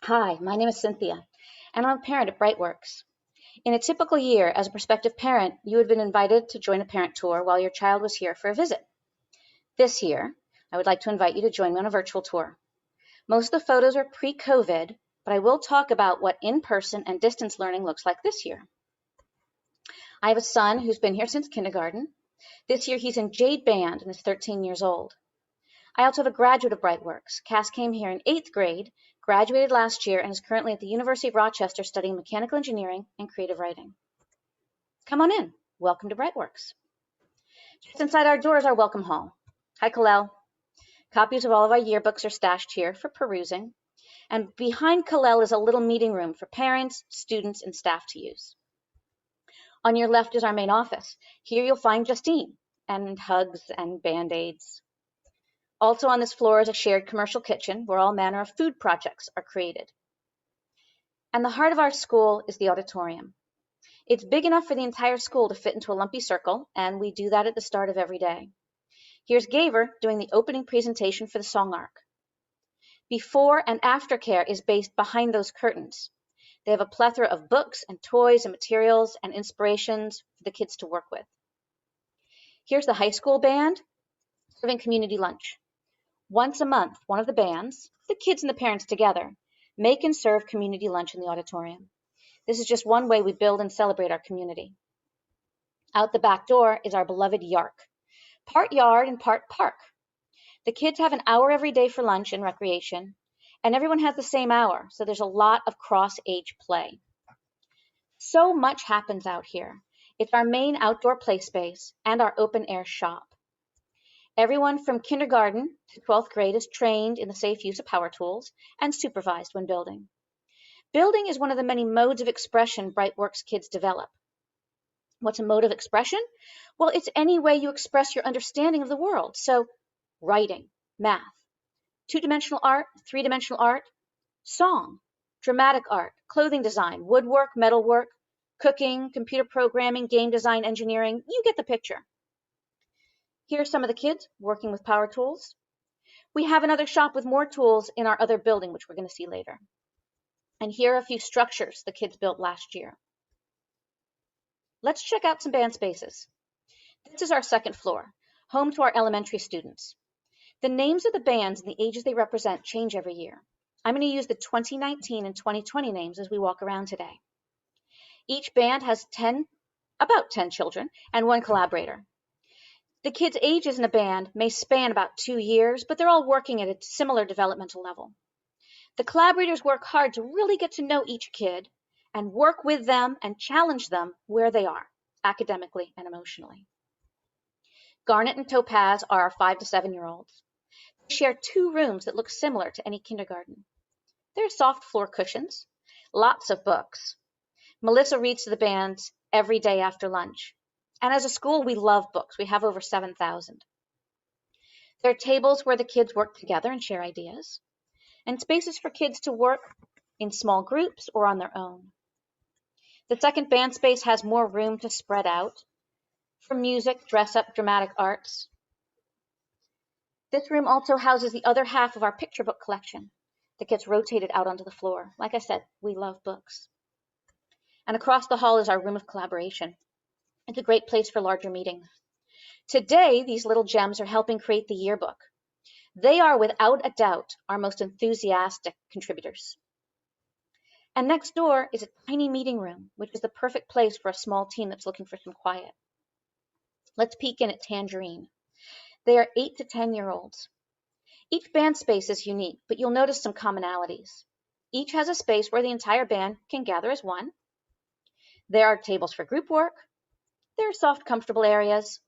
Hi, my name is Cynthia, and I'm a parent at Brightworks. In a typical year, as a prospective parent, you would have been invited to join a parent tour while your child was here for a visit. This year, I would like to invite you to join me on a virtual tour. Most of the photos are pre-COVID, but I will talk about what in-person and distance learning looks like this year. I have a son who's been here since kindergarten. This year, he's in Jade Band and is 13 years old. I also have a graduate of Brightworks. Cass came here in 8th grade, graduated last year, and is currently at the University of Rochester studying mechanical engineering and creative writing. Come on in. Welcome to Brightworks. Just inside our door is our welcome hall. Hi, Kalel. Copies of all of our yearbooks are stashed here for perusing. And behind Kalel is a little meeting room for parents, students, and staff to use. On your left is our main office. Here you'll find Justine and hugs and Band-Aids. Also on this floor is a shared commercial kitchen where all manner of food projects are created. And the heart of our school is the auditorium. It's big enough for the entire school to fit into a lumpy circle, and we do that at the start of every day. Here's Gaver doing the opening presentation for the song arc. Before and after care is based behind those curtains. They have a plethora of books and toys and materials and inspirations for the kids to work with. Here's the high school band serving community lunch. Once a month, one of the bands, the kids and the parents together, make and serve community lunch in the auditorium. This is just one way we build and celebrate our community. Out the back door is our beloved Yark, part yard and part park. The kids have an hour every day for lunch and recreation, and everyone has the same hour, so there's a lot of cross-age play. So much happens out here. It's our main outdoor play space and our open-air shop. Everyone from kindergarten to 12th grade is trained in the safe use of power tools and supervised when building. Building is one of the many modes of expression Brightworks kids develop. What's a mode of expression? Well, it's any way you express your understanding of the world. So, writing, math, two-dimensional art, three-dimensional art, song, dramatic art, clothing design, woodwork, metalwork, cooking, computer programming, game design, engineering. You get the picture. Here's some of the kids working with power tools. We have another shop with more tools in our other building, which we're going to see later. And here are a few structures the kids built last year. Let's check out some band spaces. This is our second floor, home to our elementary students. The names of the bands and the ages they represent change every year. I'm going to use the 2019 and 2020 names as we walk around today. Each band has about 10 children and one collaborator. The kids' ages in a band may span about 2 years, but they're all working at a similar developmental level. The collaborators work hard to really get to know each kid and work with them and challenge them where they are, academically and emotionally. Garnet and Topaz are our 5 to 7-year-olds. They share 2 rooms that look similar to any kindergarten. There are soft floor cushions, lots of books. Melissa reads to the bands every day after lunch. And as a school, we love books. We have over 7,000. There are tables where the kids work together and share ideas, and spaces for kids to work in small groups or on their own. The second band space has more room to spread out for music, dress-up, dramatic arts. This room also houses the other half of our picture book collection that gets rotated out onto the floor. Like I said, we love books. And across the hall is our room of collaboration. It's a great place for larger meetings. Today, these little gems are helping create the yearbook. They are, without a doubt, our most enthusiastic contributors. And next door is a tiny meeting room, which is the perfect place for a small team that's looking for some quiet. Let's peek in at Tangerine. They are 8 to 10-year-olds. Each band space is unique, but you'll notice some commonalities. Each has a space where the entire band can gather as one. There are tables for group work. There are soft, comfortable areas.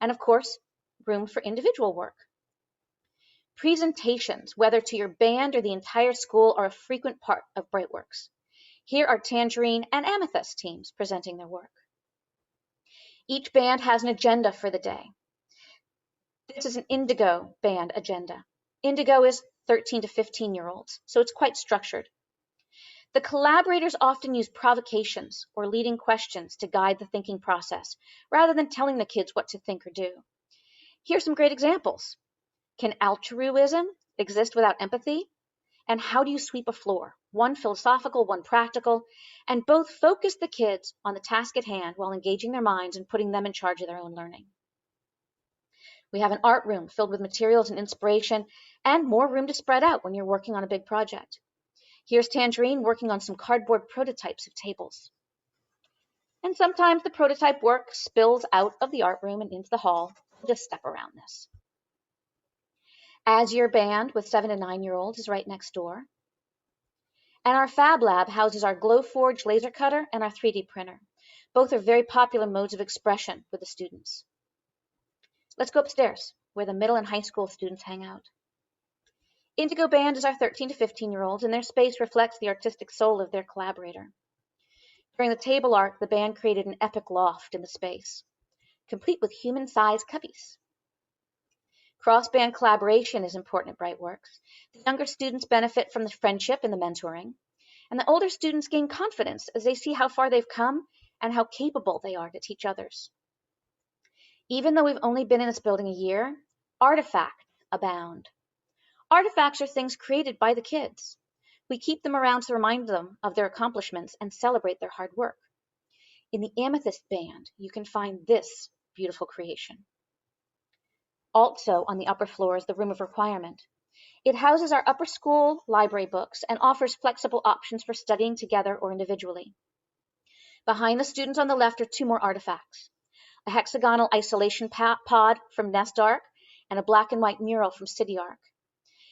And of course, room for individual work. Presentations, whether to your band or the entire school, are a frequent part of Brightworks. Here are Tangerine and Amethyst teams presenting their work. Each band has an agenda for the day. This is an Indigo band agenda. Indigo is 13 to 15-year-olds, so it's quite structured. The collaborators often use provocations or leading questions to guide the thinking process, rather than telling the kids what to think or do. Here's some great examples. Can altruism exist without empathy? and how do you sweep a floor, one philosophical, one practical, and both focus the kids on the task at hand while engaging their minds and putting them in charge of their own learning. We have an art room filled with materials and inspiration and more room to spread out when you're working on a big project. Here's Tangerine working on some cardboard prototypes of tables. And sometimes the prototype work spills out of the art room and into the hall. We'll just step around this. As Your Band with 7 to 9-year-olds is right next door. And our Fab Lab houses our Glowforge laser cutter and our 3D printer. Both are very popular modes of expression with the students. Let's go upstairs, where the middle and high school students hang out. Indigo Band is our 13 to 15-year-olds, and their space reflects the artistic soul of their collaborator. During the table art, the band created an epic loft in the space, complete with human-sized cubbies. Cross-band collaboration is important at Brightworks. The younger students benefit from the friendship and the mentoring, and the older students gain confidence as they see how far they've come and how capable they are to teach others. Even though we've only been in this building a year, artifacts abound. Artifacts are things created by the kids. We keep them around to remind them of their accomplishments and celebrate their hard work. In the Amethyst Band, you can find this beautiful creation. Also on the upper floor is the Room of Requirement. It houses our upper school library books and offers flexible options for studying together or individually. Behind the students on the left are 2 more artifacts, a hexagonal isolation pod from Nest Arc and a black and white mural from City Arc.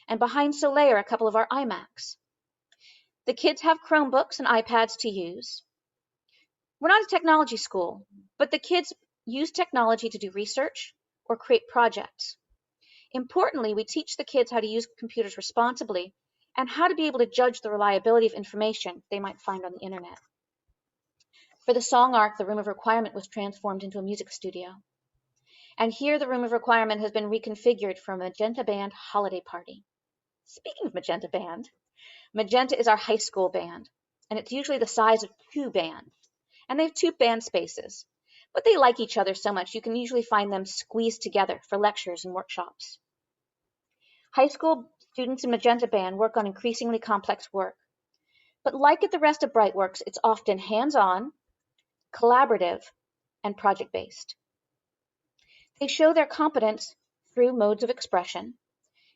And behind Soleil are a couple of our iMacs. The kids have Chromebooks and iPads to use. We're not a technology school, but the kids use technology to do research or create projects. Importantly, we teach the kids how to use computers responsibly and how to be able to judge the reliability of information they might find on the internet. For the song arc, the Room of Requirement was transformed into a music studio. And here the Room of Requirement has been reconfigured for a Magenta Band holiday party. Speaking of Magenta Band, Magenta is our high school band, and it's usually the size of 2 bands. And they have 2 band spaces, but they like each other so much you can usually find them squeezed together for lectures and workshops. High school students in Magenta Band work on increasingly complex work. But like at the rest of Brightworks, it's often hands-on, collaborative, and project-based. They show their competence through modes of expression.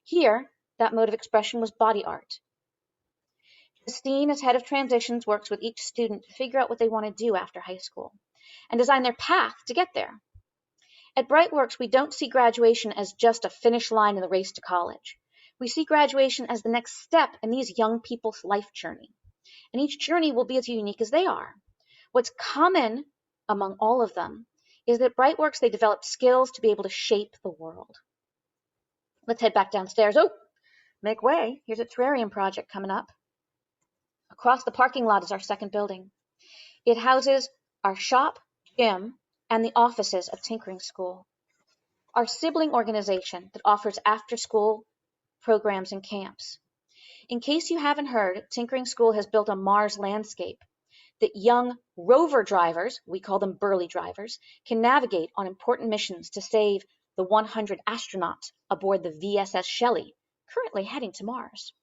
Here, that mode of expression was body art. Justine, as head of transitions, works with each student to figure out what they want to do after high school and design their path to get there. At Brightworks, we don't see graduation as just a finish line in the race to college. We see graduation as the next step in these young people's life journey. And each journey will be as unique as they are. What's common among all of them is that at Brightworks, they develop skills to be able to shape the world. Let's head back downstairs. Oh, make way. Here's a terrarium project coming up. Across the parking lot is our second building. It houses our shop, gym, and the offices of Tinkering School, our sibling organization that offers after-school programs and camps. In case you haven't heard, Tinkering School has built a Mars landscape that young rover drivers, we call them burly drivers, can navigate on important missions to save the 100 astronauts aboard the VSS Shelley, currently heading to Mars.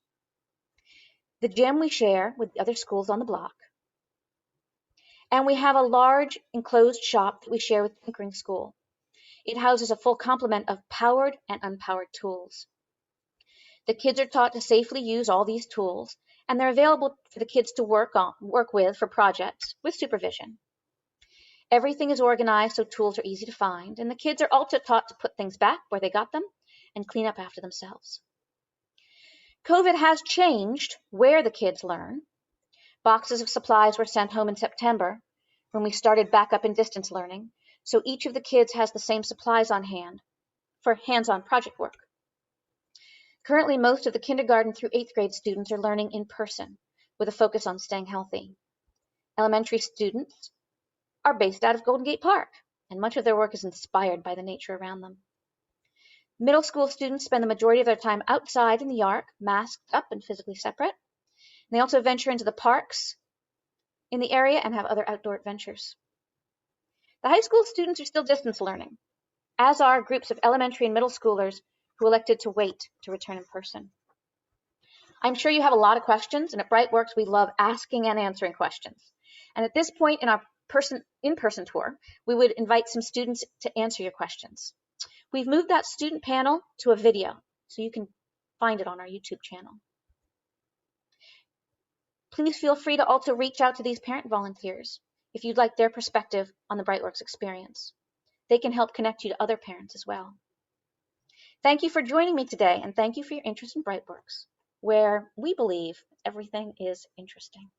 The gym we share with the other schools on the block. And we have a large enclosed shop that we share with Tinkering School. It houses a full complement of powered and unpowered tools. The kids are taught to safely use all these tools, and they're available for the kids to work with for projects with supervision. Everything is organized so tools are easy to find, and the kids are also taught to put things back where they got them and clean up after themselves. COVID has changed where the kids learn. Boxes of supplies were sent home in September when we started back up in distance learning, so each of the kids has the same supplies on hand for hands-on project work. Currently, most of the kindergarten through 8th grade students are learning in person with a focus on staying healthy. Elementary students are based out of Golden Gate Park, and much of their work is inspired by the nature around them. Middle school students spend the majority of their time outside in the yard, masked up and physically separate. And they also venture into the parks in the area and have other outdoor adventures. The high school students are still distance learning, as are groups of elementary and middle schoolers who elected to wait to return in person. I'm sure you have a lot of questions, and at Brightworks, we love asking and answering questions. And at this point in our in-person tour, we would invite some students to answer your questions. We've moved that student panel to a video, so you can find it on our YouTube channel. Please feel free to also reach out to these parent volunteers if you'd like their perspective on the Brightworks experience. They can help connect you to other parents as well. Thank you for joining me today, and thank you for your interest in Brightworks, where we believe everything is interesting.